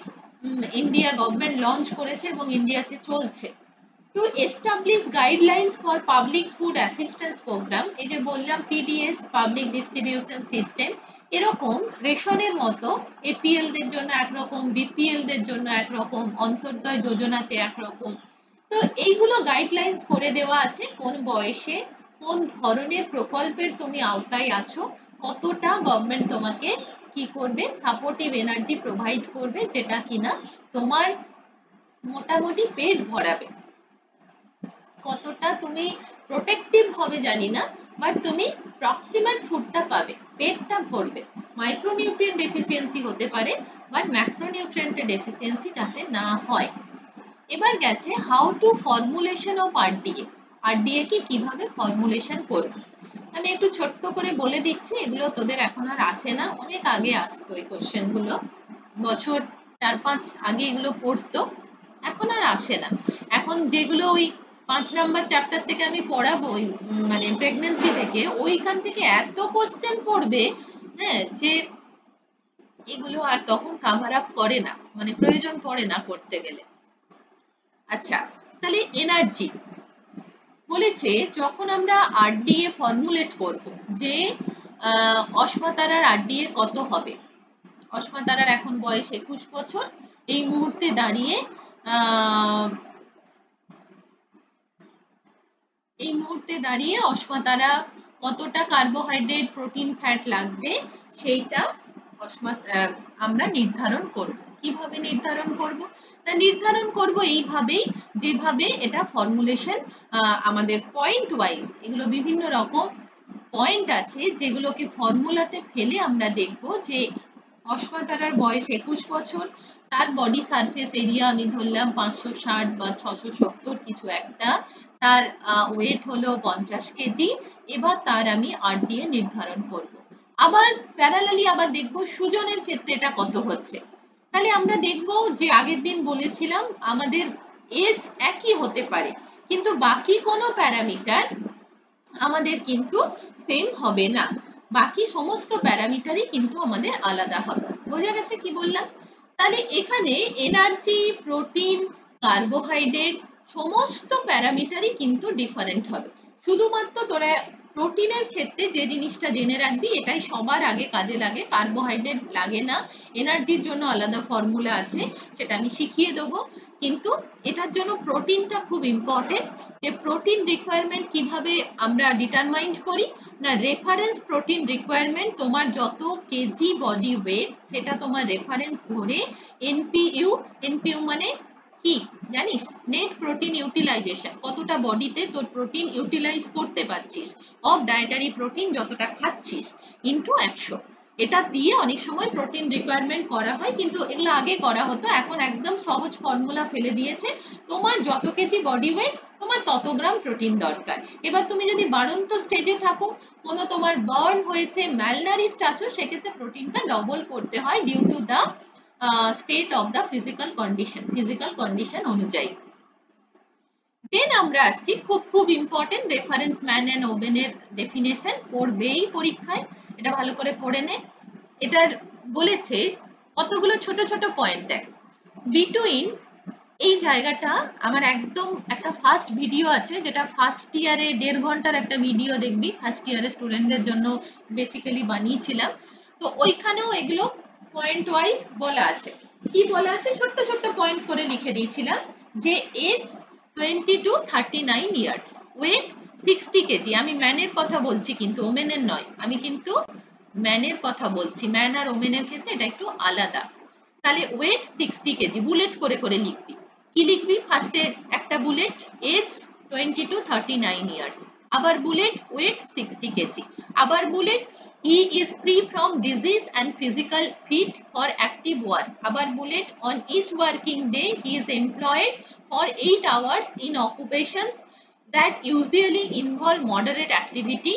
ইন্ডিয়া গভর্নমেন্ট লঞ্চ করেছে এবং ইন্ডিয়াতে চলছে। To establish guidelines for public food assistance programme, এই যে বললাম পিডিএস পাবলিক ডিস্ট্রিবিউশন সিস্টেম, এরকম রেশনের মতো এপিএল দের জন্য একরকম, বিপিএল দের জন্য একরকম, অন্তর্দয় যোজনাতে একরকম। তো এইগুলো গাইডলাইন্স করে দেওয়া আছে কোন বয়সে কোন ধরনের প্রকল্পের তুমি আওতায় আছো, কতটা গভর্নমেন্ট তোমাকে কি করবে সাপোর্টিভ এনার্জি প্রোভাইড করবে যেটা কিনা তোমার মোটামুটি পেট ভরাবে। কতটা তুমি প্রোটেক্টিভ হবে জানি না, বাট তুমি প্রক্সিমাল ফুডটা পাবে, পেটটা ভরবে। মাইক্রোনিউট্রিয়েন্ট ডেফিসিয়েন্সি হতে পারে, বাট ম্যাক্রোনিউট্রিয়েন্টের ডেফিসিয়েন্সি যাতে না হয়। এবার গেছে how to formulation of RDA. RDA কে কিভাবে ফর্মুলেশন করবে আমি একটু ছোট্ট করে বলে দিচ্ছি, এগুলো তোদের এখন আর আসে না, অনেক আগে আসতো এই কোশ্চেন গুলো, বছর 4-5 আগে এগুলো পড়তো, এখন আর আসে না। এখন যেগুলো ওই 5 নাম্বার চ্যাপ্টার থেকে আমি পড়াবো মানে প্রেগন্যান্সি থেকে, ওইখান থেকে এত কোশ্চেন পড়বে হ্যাঁ যে এগুলো আর তখন কভার আপ করে না, মানে প্রয়োজন পড়ে না করতে গেলে। আচ্ছা, তাহলে এনার্জি বলেছে যখন আমরা আরডিএ ফর্মুলেট করব যে অশ্মাতারার আরডিএ কত হবে। অশ্মাতারার এখন বয়স 21 বছর, এই মুহূর্তে দাঁড়িয়ে অশ্মাতারা কতটা কার্বোহাইড্রেট প্রোটিন ফ্যাট লাগবে সেইটা আমরা নির্ধারণ করব। কিভাবে নির্ধারণ করব? না নির্ধারণ করব এইভাবেই যেভাবে এটা ফর্মুলেশন আমাদের পয়েন্ট ওয়াইজ, এগুলো বিভিন্ন রকম পয়েন্ট আছে যেগুলোকে ফর্মুলাতে ফেলে আমরা দেখব যে অশ্মাতারার বয়স 21 বছর, তার বডি সারফেস এরিয়া আমি ধরলাম 560 বা 670 কিছু একটা, তার ওয়েট হলো 50 কেজি, এবার তার আমি আরডিএ নির্ধারণ করব। আবার প্যারালালি আবার দেখব সুজনের ক্ষেত্রে এটা কত হচ্ছে। তাহলে আমরা দেখব যে আগের দিন বলেছিলাম আমাদের এজ একই হতে পারে কিন্তু বাকি কোনো প্যারামিটার আমাদের কিন্তু সেম হবে না, বাকি সমস্ত প্যারামিটারই কিন্তু আমাদের আলাদা হবে। বোঝা গেছে কি বললাম? তাহলে এখানে এনার্জি, প্রোটিন, কার্বোহাইড্রেট সমস্ত প্যারামিটারই কিন্তু ডিফারেন্ট হবে। শুধুমাত্র তোরা প্রোটিনের ক্ষেত্রে যে জিনিসটা জেনে রাখবি, এটাই সবার আগে কাজে লাগে, কার্বোহাইড্রেট লাগে না, এনার্জির জন্য আলাদা ফর্মুলা আছে সেটা আমি শিখিয়ে দেবো, কিন্তু এটার জন্য প্রোটিনটা খুব ইম্পর্টেন্ট। যে প্রোটিন রিকোয়ারমেন্ট কিভাবে আমরা ডিটারমাইন্ড করি না, রেফারেন্স প্রোটিন রিকোয়ারমেন্ট তোমার যত কেজি বডি ওয়েট সেটা তোমার রেফারেন্স ধরে এনপিইউ, এনপিইউ মানে কি জানিস? নেট প্রোটিন ইউটিলাইজেশন, কতটা বডিতে তোর প্রোটিন ইউটিলাইজ করতে পারছিস অফ ডায়েটারি প্রোটিন যতটা খাচ্ছিস ইনটু 100, এটা দিয়ে অনেক সময় প্রোটিন রিকোয়ারমেন্ট করা হয়, কিন্তু এগুলো আগে করা হতো, এখন একদম সহজ ফর্মুলা ফেলে দিয়েছে, তোমার যত কেজি বডি ওয়েট তোমার তত গ্রাম প্রোটিন দরকার। এবার তুমি যদি বাড়ন্ত স্টেজে থাকো, কোনো তোমার বার্ন হয়েছে, ম্যালনারিস্ট আছো, সেক্ষেত্রে প্রোটিনটা ডবল করতে হয় due to the state of the physical condition অনুযায়ী। দেন আমরা আসছি খুব খুব ইম্পর্টেন্ট রেফারেন্স ম্যান অ্যান্ড ওমেনের ডেফিনেশন, পড়বেই পরীক্ষায়, এটা ভালো করে পড়ে নে। এটার বলেছে কতগুলো ছোট ছোট পয়েন্ট দেখ বিটুইন, এই জায়গাটা আমার একদম একটা ফার্স্ট ভিডিও আছে যেটা ফার্স্ট ইয়ারে 1.5 ঘন্টার একটা ভিডিও দেখবি, ফার্স্ট ইয়ারের স্টুডেন্টদের জন্য বেসিক্যালি বানিয়েছিলাম, তো ওইখানেও এগুলো পয়েন্ট ওয়াইজ বলা আছে। কি বলা আছে? ছোট্ট ছোট্ট পয়েন্ট করে লিখে দিয়েছিলাম যে age 20 to 39 years, weight 60 kg, আমি ম্যানের কথা বলছি কিন্তু ওমেনের নয়, আমি কিন্তু ম্যানের কথা বলছি, ম্যান আর ওমেনের ক্ষেত্রে এটা একটু আলাদা। তাহলে ওয়েট 60 কেজি, বুলেট করে করে লিখবি। কি লিখবি? ফার্স্টে একটা বুলেট এজ 20 to 39 ইয়ার্স, আবার বুলেট ওয়েট 60 কেজি, আবার bullet he is free from disease and physical fit for active work, আবার bullet on each working day he is employed for 8 hours in occupations that usually involve moderate activity,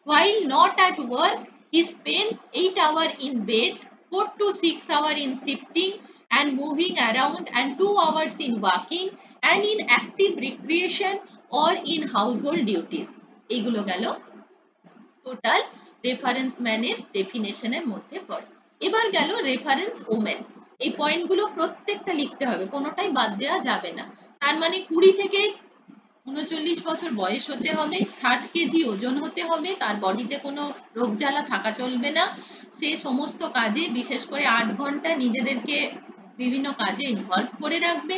while not at work he spends 8 hours in bed, 4 to 6 hours in shifting and moving around and 2 hours in walking and in active recreation or in household duties. এইগুলো গেল টোটাল রেফারেন্স ম্যানের ডেফিনেশনের মধ্যে পড়ে। এবার গেল রেফারেন্স ওমেন। এই পয়েন্টগুলো প্রত্যেকটা লিখতে হবে, কোনোটাই বাদ দেওয়া যাবে না। তার মানে 20 থেকে 39 বছর বয়স হতে হবে, 60 কেজি ওজন হতে হবে, তার বডিতে কোনো রোগ জ্বালা থাকা চলবে না, সে সমস্ত কাজে বিশেষ করে 8 ঘন্টা নিজেদেরকে বিভিন্ন কাজে ইনভলভ করে রাখবে,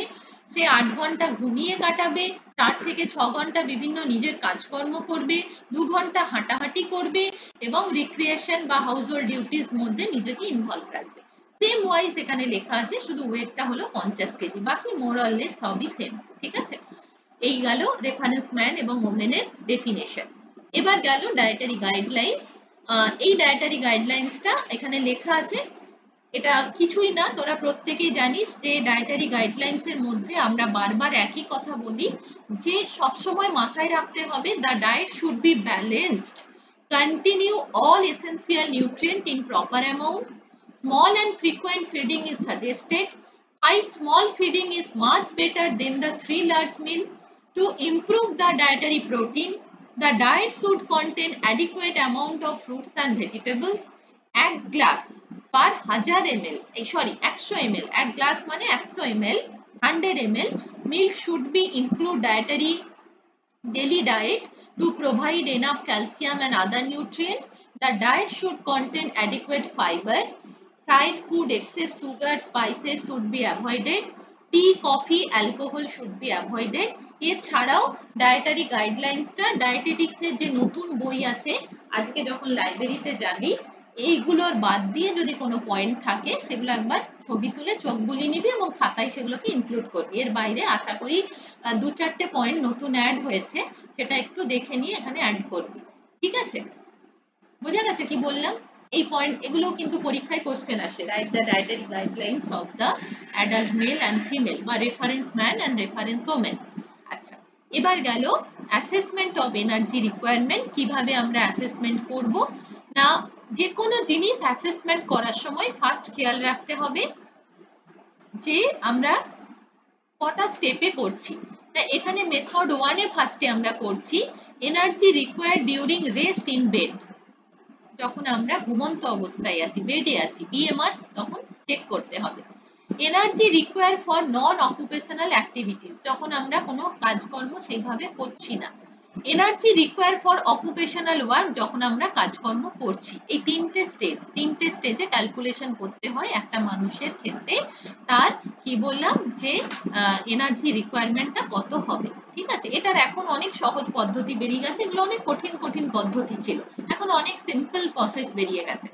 সে 8 ঘন্টা ঘুমিয়ে কাটাবে, 4 থেকে 6 ঘন্টা বিভিন্ন নিজের কাজকর্ম করবে, 2 ঘন্টা হাঁটাহাঁটি করবে এবং রিক্রিয়েশন বা হাউস হোল্ড ডিউটিস মধ্যে নিজেকে ইনভলভ রাখবে। সেম ওয়াইজ এখানে লেখা আছে, শুধু ওয়েটটা হলো 50 কেজি, বাকি মোর অর লেস সবই সেম। ঠিক আছে, এই গেল রেফারেন্স ম্যান এবং ওমেনের ডেফিনেশন। এবার গেল ডায়েটারি গাইডলাইন্স। এই ডায়েটারি গাইডলাইন্সটা এখানে লেখা আছে, এটা কিছুই না, তোরা প্রত্যেকেই জানিস যে ডায়েটারি গাইডলাইন্স এর মধ্যে আমরা বারবার একই কথা বলি যে সবসময় মাথায় রাখতে হবে the diet should be balanced, continue all essential nutrient in proper amount, small and frequent feeding is suggested, 5 small feeding is much better than the 3 large meal. To improve the dietary protein, the diet should contain adequate amount of fruits and vegetables, 1 glass per 1000 ml, sorry 100 ml, 1 glass মানে 100 ml, 100 ml milk should be include dietary daily diet to provide enough calcium and other nutrients. The diet should contain adequate fiber. Fried food, excess sugar, spices should be avoided. Tea, coffee, alcohol should be avoided. এছাড়াও ডায়েটারি গাইডলাইন্সটা ডায়েটেটিক্সের যে নতুন বই আছে, আজকে যখন লাইব্রেরিতে যাবি এইগুলোর বাদ দিয়ে যদি কোনো পয়েন্ট থাকে সেগুলো একবার ছবি তুলে চোখ বুলিয়ে নিবি এবং খাতায় সেগুলোকে ইনক্লুড করবি। এর বাইরে আশা করি 2-4টে পয়েন্ট নতুন অ্যাড হয়েছে, সেটা একটু দেখে নিয়ে এখানে অ্যাড করবি। ঠিক আছে, বোঝা গেছে কি বললাম? এই পয়েন্ট এগুলো কিন্তু পরীক্ষায় কোশ্চেন আসে, write the dietary guidelines of the adult male and female বা reference man and reference women. আচ্ছা, এবার গেল অ্যাসেসমেন্ট অফ এনার্জি রিকোয়ারমেন্ট। কিভাবে আমরা অ্যাসেসমেন্ট করব না, যে কোনো জিনিস অ্যাসেসমেন্ট করার সময় ফার্স্ট খেয়াল রাখতে হবে যে আমরা কটা স্টেপে করছি। না, এখানে মেথড 1 এ ফার্স্টে আমরা করছি energy required during rest in bed. যখন আমরা ঘুমন্ত অবস্থায় আছি, বেডে আছি, বিএমআর তখন চেক করতে হবে। Energy require for non occupational activities, যখন আমরা কোনো কাজকর্ম সেইভাবে করছি না। Energy require for occupational work, যখন আমরা কাজকর্ম করছি। এই তিনটে স্টেজে ক্যালকুলেশন করতে হয় একটা মানুষের ক্ষেত্রে, তার কি বললাম যে এনার্জি রিকোয়ারমেন্টটা কত হবে। ঠিক আছে, এটার এখন অনেক সহজ পদ্ধতি বেরিয়ে গেছে, এগুলো অনেক কঠিন পদ্ধতি ছিল, এখন অনেক সিম্পল প্রসেস বেরিয়ে গেছে।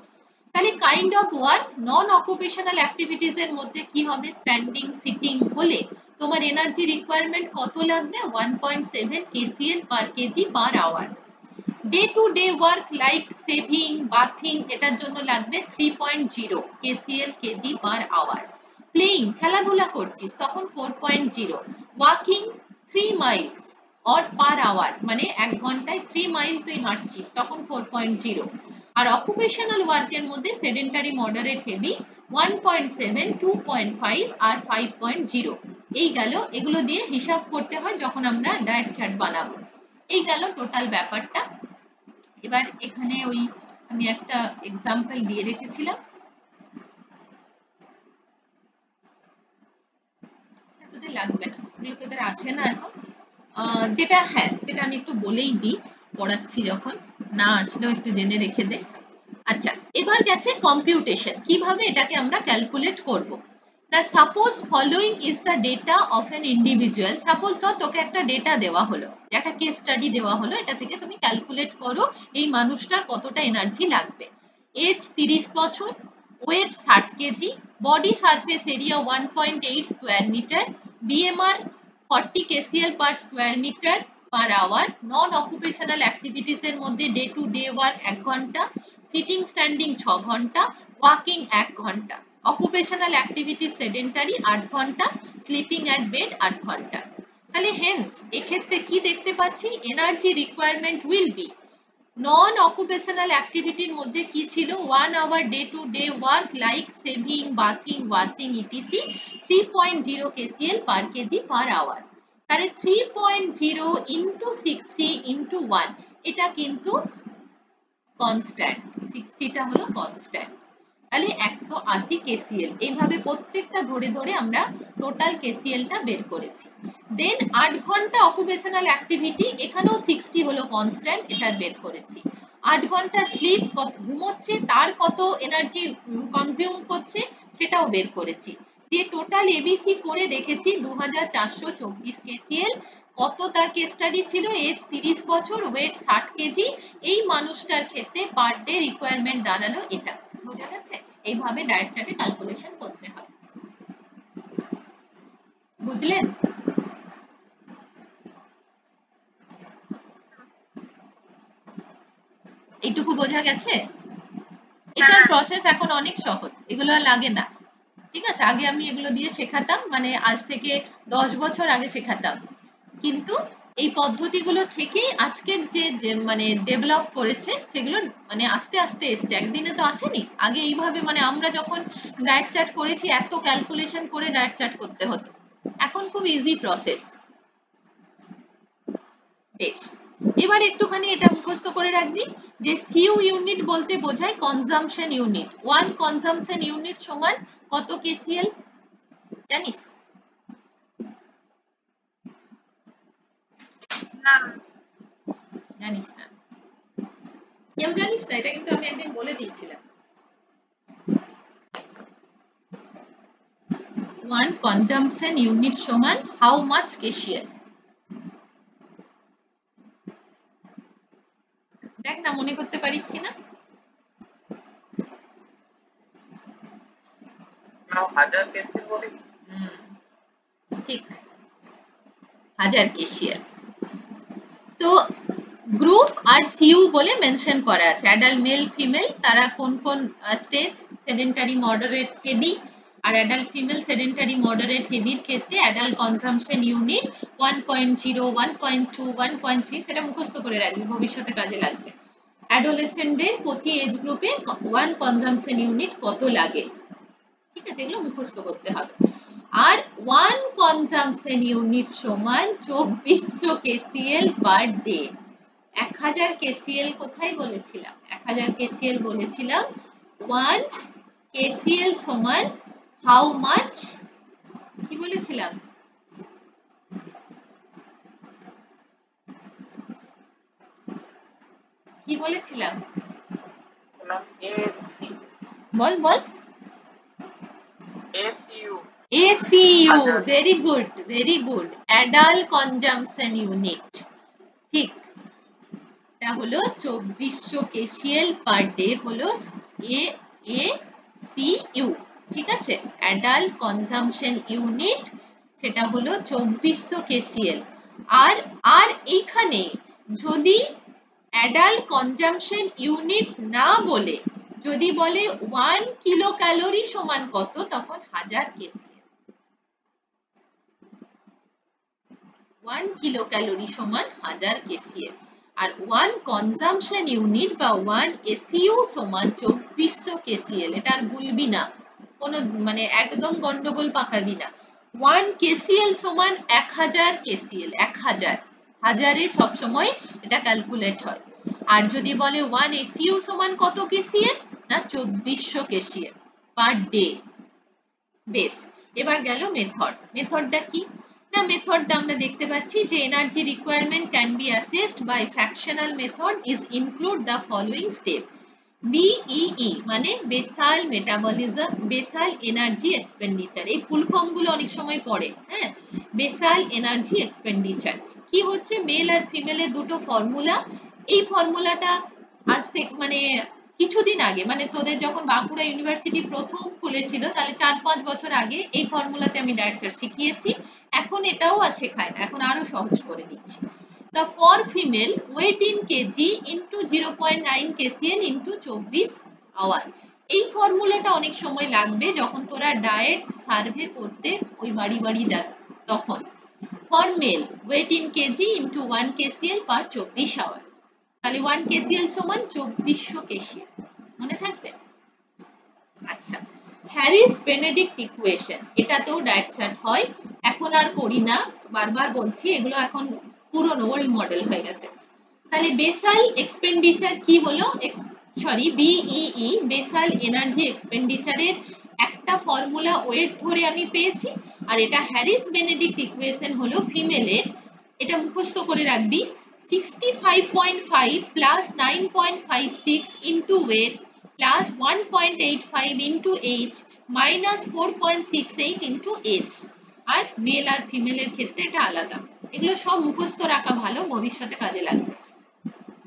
তাহলে kind of work, non occupational activities এর মধ্যে কি হবে, স্ট্যান্ডিং সিটিং হলে তোমার এনার্জি রিকোয়ারমেন্ট কত লাগবে, 1.7 kcal per kg per hour। Day to day work like shaving, bathing, এটার জন্য লাগবে 3.0 kcal kg per hour। Playing, খেলাধুলা করছিস তখন 4.0। Walking 3 miles or per hour, মানে 1 ঘন্টায় 3 মাইল তুই হাঁটছিস তখন 4.0। আর অকুপেশনাল ওয়ার্কের মধ্যে সেডেন্টারি, মডারেট, হেভি 1.7, 2.5 আর 5.0। এই গেল, এগুলো দিয়ে হিসাব করতে হয় যখন আমরা ডায়েট চার্ট বানাবো। এই গেল টোটাল ব্যাপারটা। এবার এখানে ওই আমি একটা এক্সাম্পল দিয়ে রেখেছিলাম, তোদের লাগবে না, এগুলো তোদের আসে না এখন। যেটা যেটা আমি একটু বলেই দিই পড়াচ্ছি যখন, না আসলেও একটু জেনে রেখে দে। আচ্ছা, এবার গেছে কম্পিউটেশন, কিভাবে এটাকে আমরা ক্যালকুলেট করব। না, suppose following is the data of an individual. Suppose ধর তোকে একটা ডেটা দেওয়া হলো, একটা কেস স্টাডি দেওয়া হলো, এটা থেকে তুমি ক্যালকুলেট করো এই মানুষটার কতটা এনার্জি লাগবে। এজ 30 বছর, weight 60 kg, body surface area 1.8 square metre, BMR 40 kcal per square meter per hour। Non occupational activities এর মধ্যে ডে টু ডে ওয়ার্ক 1 ঘন্টা, সিটিং স্ট্যান্ডিং 6 ঘন্টা, ওয়াকিং 1 ঘন্টা, অকুপেশনাল অ্যাক্টিভিটিস সেডেন্টারি 8 ঘন্টা, স্লিপিং অ্যাট বেড 8 ঘন্টা। তাহলে হেন্স এক্ষেত্রে কি দেখতে পাচ্ছি, energy requirement will be, non occupational অ্যাক্টিভিটির মধ্যে কি ছিল, 1 hour day to day work like shaving, bathing, washing etc 3.0 kcal per kg per hour। তাহলে 3.0 into 60 into 1, এটা কিন্তু কনস্ট্যান্ট, 60টা হলো কনস্ট্যান্ট। তাহলে 180 কেসিএল। এইভাবে প্রত্যেকটা ধরে ধরে আমরা টোটাল কেসিএলটা বের করেছি। দেন 8 ঘন্টা অকুপেশনাল অ্যাক্টিভিটি, এখানেও 60 হলো কনস্ট্যান্ট, এটা বের করেছি। 8 ঘন্টা স্লিপ, কত ঘুমোচ্ছে তার কত এনার্জি কনজিউম করছে সেটাও বের করেছি। দিয়ে টোটাল এবিসি করে দেখেছি 2424 কেসিএল। কত তার কেস স্টাডি ছিল, এজ 30 বছর, ওয়েট 60 কেজি। এই মানুষটার ক্ষেত্রে পার ডে রিকোয়ারমেন্ট দাঁড়ালো এটা। বোঝা গেছে? এইভাবে ডায়েট চার্টে ক্যালকুলেশন করতে হয়। বুঝলেন? এইটুকু বোঝা গেছে? এটার প্রসেস এখন অনেক সহজ, এগুলো আর লাগে না। ঠিক আছে, আগে আমি এগুলো দিয়ে শেখাতাম, মানে আজ থেকে 10 বছর আগে শেখাতাম, কিন্তু এই পদ্ধতিগুলো থেকেই আজকের যে মানে ডেভেলপ করেছে সেগুলো মানে আস্তে আস্তে এসছে, একদিনে তো আসেনি। আগে এইভাবে মানে আমরা যখন ডায়েট চার্ট করেছি এত ক্যালকুলেশন করে ডায়েট চার্ট করতে হতো, এখন খুব ইজি প্রসেস। বেশ, এবার একটুখানি এটা মুখস্থ করে রাখবি যে সিইউ ইউনিট বলতে বোঝায় কনজাম্পশন ইউনিট। 1 কনজাম্পশন ইউনিট সমান কত কেসিএল জানিস? না জানিস না? কেউ জানিস না? এটা কিন্তু আমি একদিন বলে দিয়েছিলাম। 1 consumption unit সমান how much KCl? দেখ না মনে করতে পারিস কিনা। ঠিক, 1000 KCl। তো গ্রুপ আর সিইউ বলে মেনশন করা আছে, অ্যাডাল্ট মেল ফিমেল তারা কোন কোন স্টেজ, সেডেন্টারি মডারেট হেভি। আর অ্যাডাল্ট ফিমেল সেডেন্টারি মডারেট হেভির ক্ষেত্রে অ্যাডাল্ট কনজাম্পশন ইউনিট 1.0, 1.2, 1.6, এটা মুখস্থ করে রাখবি, ভবিষ্যতে কাজে লাগবে। অ্যাডোলেসেন্টদের প্রতি এজ গ্রুপে 1 কনজাম্পশন ইউনিট কত লাগে, ঠিক আছে, এগুলো মুখস্থ করতে হবে। আর 1 কনজাম্পশন ইউনিট সমান 2400 কেসিএল পার ডে। 1000 কেসিএল কোথায় বলেছিলাম? 1000 কেসিএল বলেছিলাম 1 কেসিএল সমান হাউ মাচ, কি বলেছিলাম? কি বলেছিলাম? বল বল। ACU, very good, very good, adult consumption unit, ঠিক। এটা হলো 2400 কেসিএল পার ডে হলো ACU, ঠিক আছে, অ্যাডাল্ট কনজাম্পশন ইউনিট, সেটা হলো 2400 কেসিএল। আর আর এইখানে যদি অ্যাডাল্ট কনজাম্পশন ইউনিট না বলে যদি বলে 1 কিলো ক্যালোরি সমান কত, তখন 1000 কেসিএল। 1 কিলো ক্যালোরি সমান 1000 কেসিএল। আর 1 কনজাম্পশন ইউনিট বা 1 এসইউ সমান 2400 কেসিএল। এটা আর ভুলবি না, কোনো মানে একদম গন্ডগোল পাকাবি না। 1 কেসিএল সমান 1000 কেসিএল, 1000, হাজারে সব সময় এটা ক্যালকুলেট হয়। আর যদি বলে 1 এসইউ সমান কত কেসিএল, না 2400 কেসিএল পার ডে। বেশ, এবার গেল মেথড। মেথডটা কি না, মেথডটা আমরা দেখতে পাচ্ছি যে energy requirement can be assessed by fractional method is include the following step. BEE মানে basal metabolism, basal energy expenditure. এই ফুল ফর্ম গুলো অনেক সময় পড়ে, হ্যাঁ। বেসাল এনার্জি এক্সপেন্ডিচার কি হচ্ছে, মেল আর ফিমেলের দুটো ফর্মুলা। এই ফর্মুলাটা আজ থেকে মানে কিছুদিন আগে, মানে তোদের যখন বাঁকুড়া ইউনিভার্সিটি প্রথম খুলেছিল তাহলে 4-5 বছর আগে এই ফর্মুলাতে আমি ডায়েট চার্ট শিখিয়েছি। এখন এটাও আর শেখায় না, এখন আরো সহজ করে দিচ্ছি। The for female weight in kg into 0.9 kcl into 24 hour। এই ফর্মুলাটা অনেক সময় লাগবে যখন তোরা ডায়েট সার্ভে করতে ওই বাড়ি বাড়ি যাবে তখন। For male weight in kg into 1 kcl per 24 hour। তাহলে 1 kcl সমান 2400 kcl, মনে থাকবে? আচ্ছা, হ্যারিস বেনেডিক্ট ইকুয়েশন, এটাতেও ডায়েট চার্ট হয়, এখন আর করি না, বারবার বলছি, এগুলো এখন পুরনো ওল্ড মডেল হয়ে গেছে। তাহলে বেসাল এক্সপেন্ডিচার কি হলো, সরি বিইই বেসাল এনার্জি এক্সপেন্ডিচারের একটা ফর্মুলা ওয়েট ধরে আমি পেয়েছি, আর এটা হ্যারিস বেনেডিক্ট ইকুয়েশন হলো ফিমেলের, এটা মুখস্থ করে রাখবি 65.5 plus 9.56 into weight plus 1.85 into H minus 4.68 into H. আর মেল আর ফিমেলের ক্ষেত্রে এটা আলাদা। এগুলো সব মুখস্থ রাখা ভালো, ভবিষ্যতে কাজে লাগবে।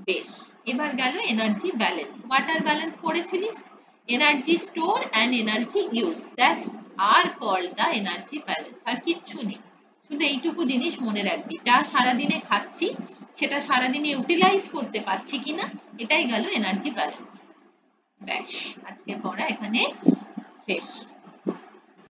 বেশ, এবার গেল এনার্জি ব্যালেন্স। ওয়াটার ব্যালেন্স পড়েছিলিস, energy store and energy use, that's are called the energy balance. আর কিচ্ছু নেই, শুধু এইটুকু জিনিস মনে রাখবি, যা সারাদিনে খাচ্ছি সেটা সারাদিনে ইউটিলাইজ করতে পারছি কিনা, এটাই গেল এনার্জি ব্যালেন্স। ব্যাস, আজকের পড়া এখানে শেষ।